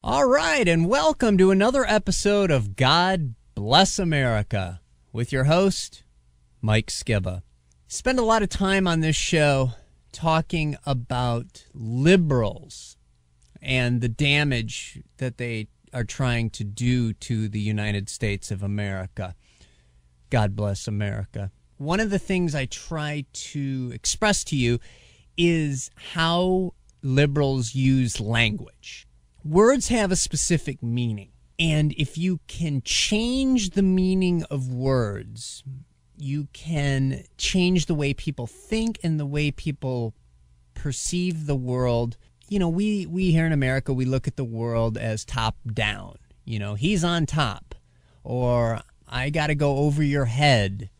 All right, and welcome to another episode of God Bless America with your host, Mike Skiba. Spend a lot of time on this show talking about liberals and the damage that they are trying to do to the United States of America. God bless America. One of the things I try to express to you is how liberals use language. Words have a specific meaning, and if you can change the meaning of words, you can change the way people think and the way people perceive the world. You know, we here in America, we look at the world as top down. You know, he's on top, or I got to go over your head.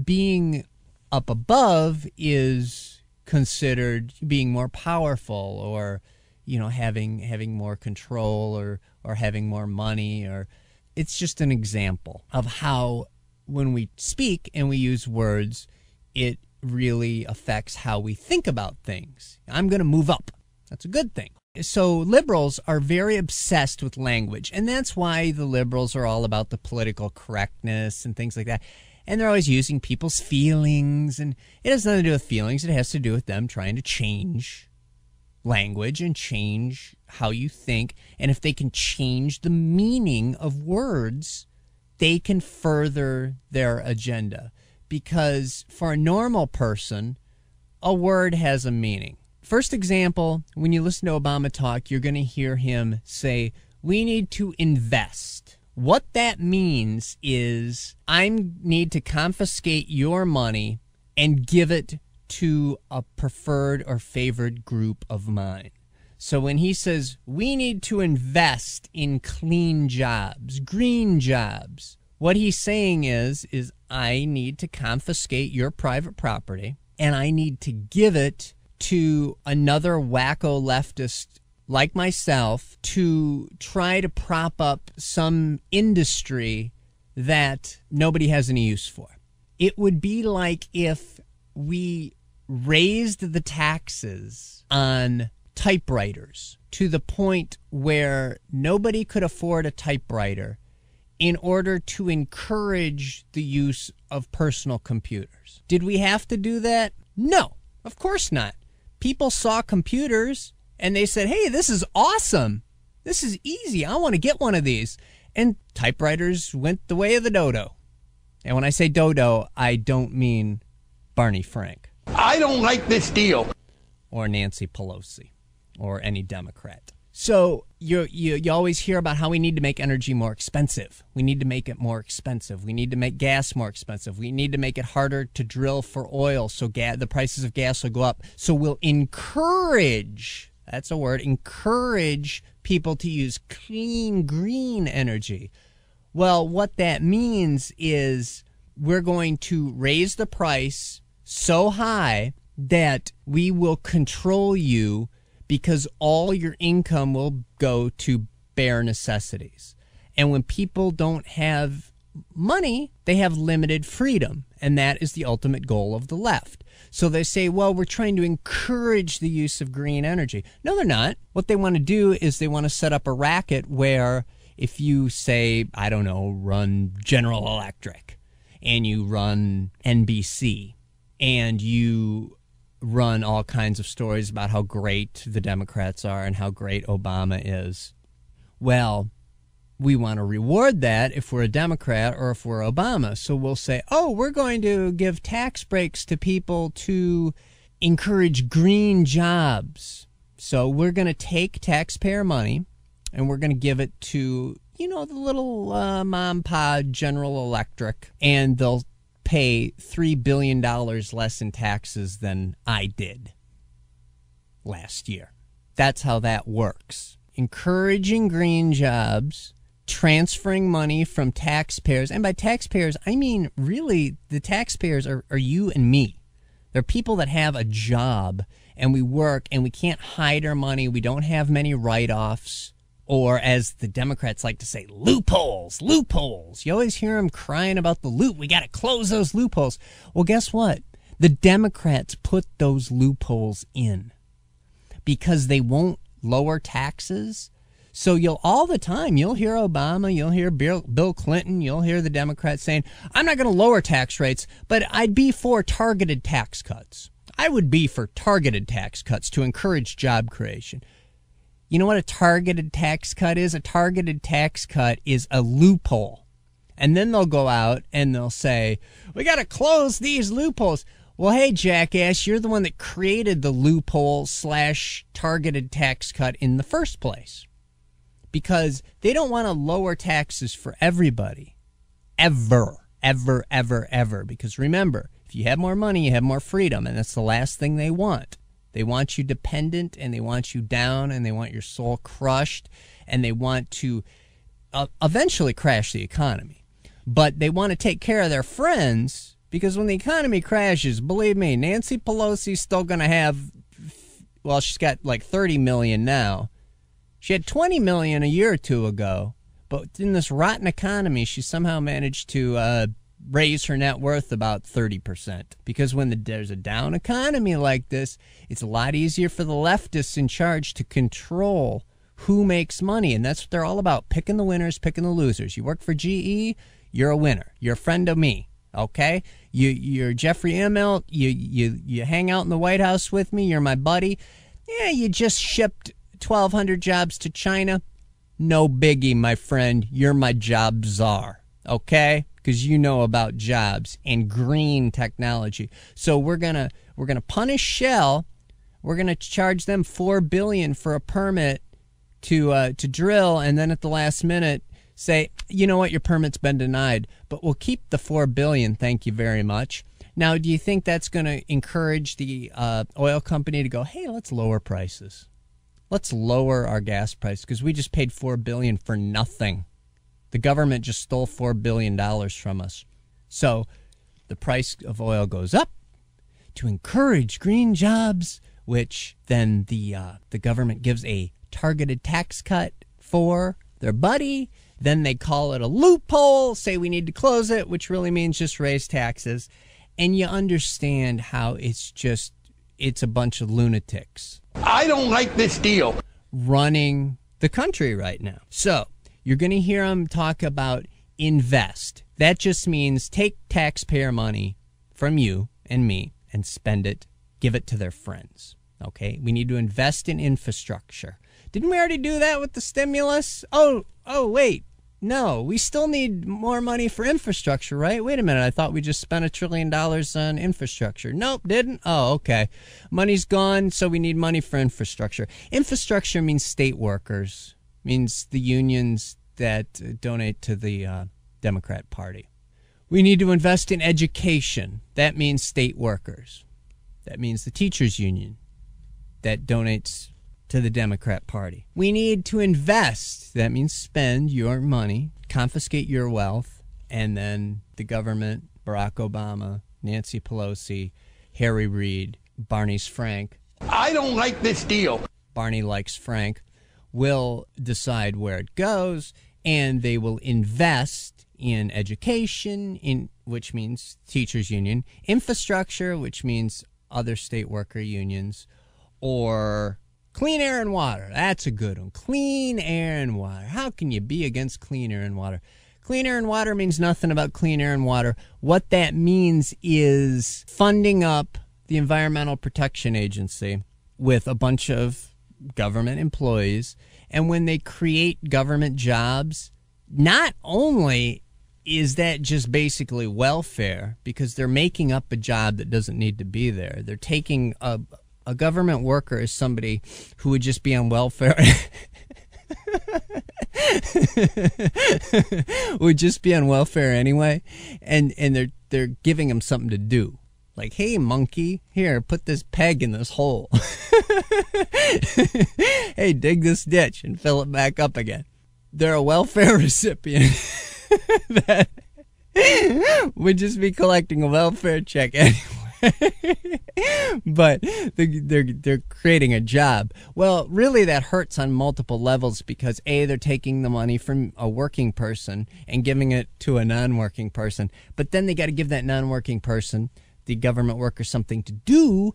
Being up above is considered being more powerful, or you know, having more control, or having more money, or it's just an example of how when we speak and we use words, it really affects how we think about things. I'm going to move up. That's a good thing. So liberals are very obsessed with language, and that's why the liberals are all about the political correctness and things like that. And they're always using people's feelings, and it has nothing to do with feelings. It has to do with them trying to change language and change how you think. And if they can change the meaning of words, they can further their agenda. Because for a normal person, a word has a meaning. First example, when you listen to Obama talk, you're going to hear him say, we need to invest. What that means is I need to confiscate your money and give it to a preferred or favored group of mine. So when he says we need to invest in clean jobs, green jobs, what he's saying is I need to confiscate your private property and I need to give it to another wacko leftist like myself to try to prop up some industry that nobody has any use for. It would be like if we raised the taxes on typewriters to the point where nobody could afford a typewriter in order to encourage the use of personal computers. Did we have to do that? No, of course not. People saw computers and they said, hey, this is awesome. This is easy. I want to get one of these. And typewriters went the way of the dodo. And when I say dodo, I don't mean Barney Frank. I don't like this deal. Or Nancy Pelosi, or any Democrat. So you always hear about how we need to make energy more expensive. We need to make it more expensive. We need to make gas more expensive. We need to make it harder to drill for oil so the prices of gas will go up. So we'll encourage, that's a word, encourage people to use clean, green energy. Well, what that means is we're going to raise the price so high that we will control you because all your income will go to bare necessities. And when people don't have money, they have limited freedom. And that is the ultimate goal of the left. So they say, well, we're trying to encourage the use of green energy. No, they're not. What they want to do is they want to set up a racket where if you say, I don't know, run General Electric and you run NBC, and you run all kinds of stories about how great the Democrats are and how great Obama is. Well, we want to reward that if we're a Democrat or if we're Obama. So we'll say, oh, we're going to give tax breaks to people to encourage green jobs. So we're going to take taxpayer money and we're going to give it to, you know, the little mom pod General Electric, and they'll pay $3 billion less in taxes than I did last year. That's how that works. Encouraging green jobs, transferring money from taxpayers, and by taxpayers, I mean really the taxpayers are you and me. They're people that have a job and we work and we can't hide our money. We don't have many write-offs. Or as the Democrats like to say, loopholes, loopholes. You always hear them crying about the loop. We got to close those loopholes. Well, guess what? The Democrats put those loopholes in because they won't lower taxes. So all the time, you'll hear Obama, you'll hear Bill Clinton, you'll hear the Democrats saying, I'm not going to lower tax rates, but I'd be for targeted tax cuts. I would be for targeted tax cuts to encourage job creation. You know what a targeted tax cut is? A targeted tax cut is a loophole. And then they'll go out and they'll say, we got to close these loopholes. Well, hey, jackass, you're the one that created the loophole / targeted tax cut in the first place. Because they don't want to lower taxes for everybody. Ever. Because remember, if you have more money, you have more freedom. And that's the last thing they want. They want you dependent, and they want you down, and they want your soul crushed, and they want to eventually crash the economy. But they want to take care of their friends, because when the economy crashes, believe me, Nancy Pelosi's still going to have, well, she's got like 30 million now. She had 20 million a year or two ago, but in this rotten economy, she somehow managed to raise her net worth about 30%. Because when there's a down economy like this, it's a lot easier for the leftists in charge to control who makes money. And that's what they're all about, picking the winners, picking the losers. You work for GE, you're a winner. You're a friend of me, okay? You're Jeffrey Immelt, you hang out in the White House with me, you're my buddy. Yeah, you just shipped 1,200 jobs to China. No biggie, my friend. You're my job czar, okay? Because you know about jobs and green technology. So we're gonna punish Shell. We're gonna charge them $4 billion for a permit to drill, and then at the last minute say, you know what, your permit's been denied, but we'll keep the $4 billion. Thank you very much. Now, do you think that's going to encourage the oil company to go, hey, let's lower prices? Let's lower our gas price because we just paid $4 billion for nothing. The government just stole $4 billion from us. So the price of oil goes up to encourage green jobs, which then the government gives a targeted tax cut for their buddy. Then they call it a loophole, say we need to close it, which really means just raise taxes. And you understand how it's a bunch of lunatics. I don't like this deal. Running the country right now. So you're going to hear them talk about invest. That just means take taxpayer money from you and me and spend it, give it to their friends. Okay? We need to invest in infrastructure. Didn't we already do that with the stimulus? Oh, wait. No, we still need more money for infrastructure, right? Wait a minute. I thought we just spent $1 trillion on infrastructure. Nope, didn't. Oh, okay. Money's gone, so we need money for infrastructure. Infrastructure means state workers, means the unions that donate to the Democrat Party. We need to invest in education. That means state workers. That means the teachers union that donates to the Democrat Party. We need to invest. That means spend your money, confiscate your wealth, and then the government, Barack Obama, Nancy Pelosi, Harry Reid, Barney's Frank. I don't like this deal. Barney likes Frank, will decide where it goes, and they will invest in education, which means teachers union, infrastructure, which means other state worker unions, or clean air and water. That's a good one. Clean air and water. How can you be against clean air and water? Clean air and water means nothing about clean air and water. What that means is funding up the Environmental Protection Agency with a bunch of government employees. And when they create government jobs, not only is that just basically welfare, because they're making up a job that doesn't need to be there. They're taking a government worker is somebody who would just be on welfare. Would just be on welfare anyway, and they're giving him something to do. Like, hey, monkey, here, put this peg in this hole. Hey, dig this ditch and fill it back up again. They're a welfare recipient that would just be collecting a welfare check anyway. But they're creating a job. Well, really that hurts on multiple levels because A, they're taking the money from a working person and giving it to a non-working person. But then they got to give that non-working person, the government worker, something to do.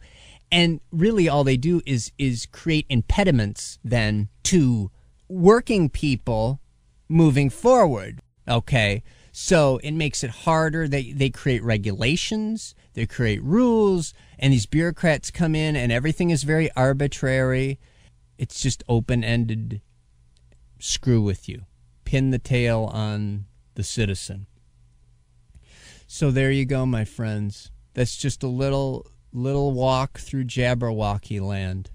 And really all they do is create impediments then to working people moving forward. Okay, so it makes it harder. They create regulations, they create rules, and these bureaucrats come in and everything is very arbitrary. It's just open-ended, screw with you, pin the tail on the citizen. So there you go, my friends. That's just a little walk through Jabberwocky land,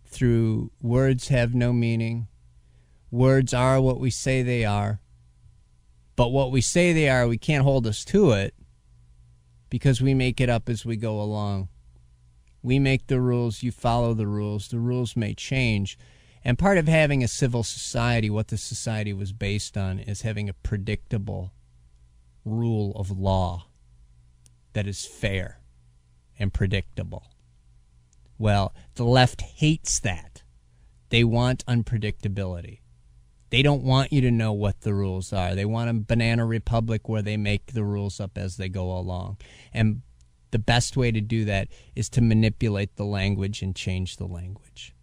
through words have no meaning. Words are what we say they are. But what we say they are, we can't hold us to it because we make it up as we go along. We make the rules, you follow the rules. The rules may change. And part of having a civil society, what the society was based on, is having a predictable rule of law that is fair and predictable. Well, the left hates that. They want unpredictability. They don't want you to know what the rules are. They want a banana republic where they make the rules up as they go along. And the best way to do that is to manipulate the language and change the language.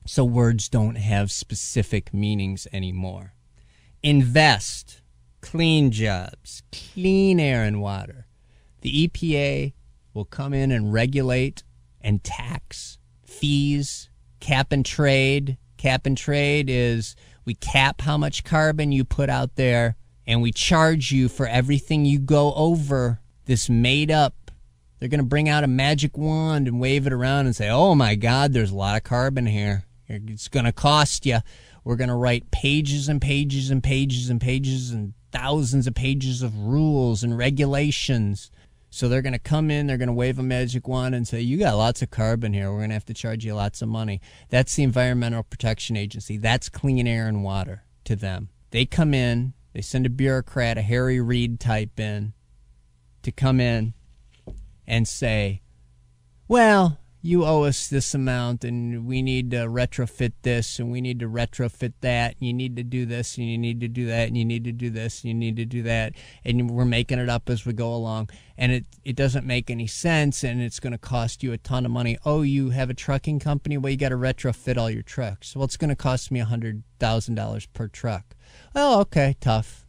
So words don't have specific meanings anymore. Invest, clean jobs, clean air and water. The EPA will come in and regulate and tax fees, cap and trade. Cap and trade is we cap how much carbon you put out there, and we charge you for everything you go over. This made up. They're going to bring out a magic wand and wave it around and say, oh my God, there's a lot of carbon here. It's going to cost you. We're going to write pages and pages and pages and pages and thousands of pages of rules and regulations. So they're going to come in, they're going to wave a magic wand and say, you got lots of carbon here. We're going to have to charge you lots of money. That's the Environmental Protection Agency. That's clean air and water to them. They come in, they send a bureaucrat, a Harry Reid type in, to come in and say, well, you owe us this amount and we need to retrofit this and we need to retrofit that. And you need to do this and you need to do that and you need to do this and you need to do that. And we're making it up as we go along. And it doesn't make any sense and it's going to cost you a ton of money. Oh, you have a trucking company? Well, you got to retrofit all your trucks. Well, it's going to cost me $100,000 per truck. Well, okay, tough.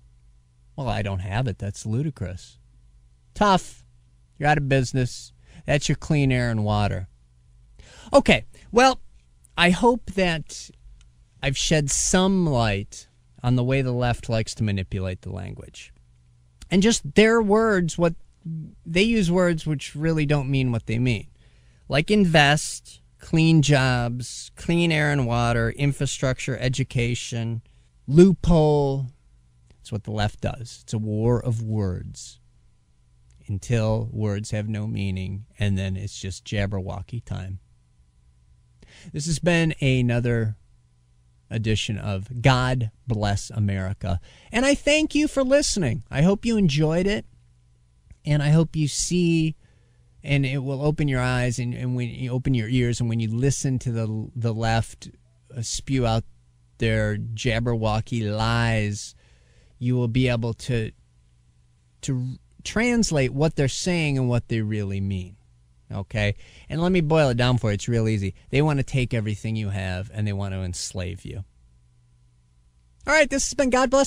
Well, I don't have it. That's ludicrous. Tough. You're out of business. That's your clean air and water. Okay, well, I hope that I've shed some light on the way the left likes to manipulate the language. And just their words, they use words which really don't mean what they mean. Like invest, clean jobs, clean air and water, infrastructure, education, loophole. It's what the left does. It's a war of words until words have no meaning, and then it's just Jabberwocky time. This has been another edition of God Bless America. And I thank you for listening. I hope you enjoyed it. And I hope you see, and it will open your eyes and when you open your ears and when you listen to the left spew out their Jabberwocky lies, you will be able to translate what they're saying and what they really mean. Okay? And let me boil it down for you. It's real easy. They want to take everything you have and they want to enslave you. All right, this has been God Bless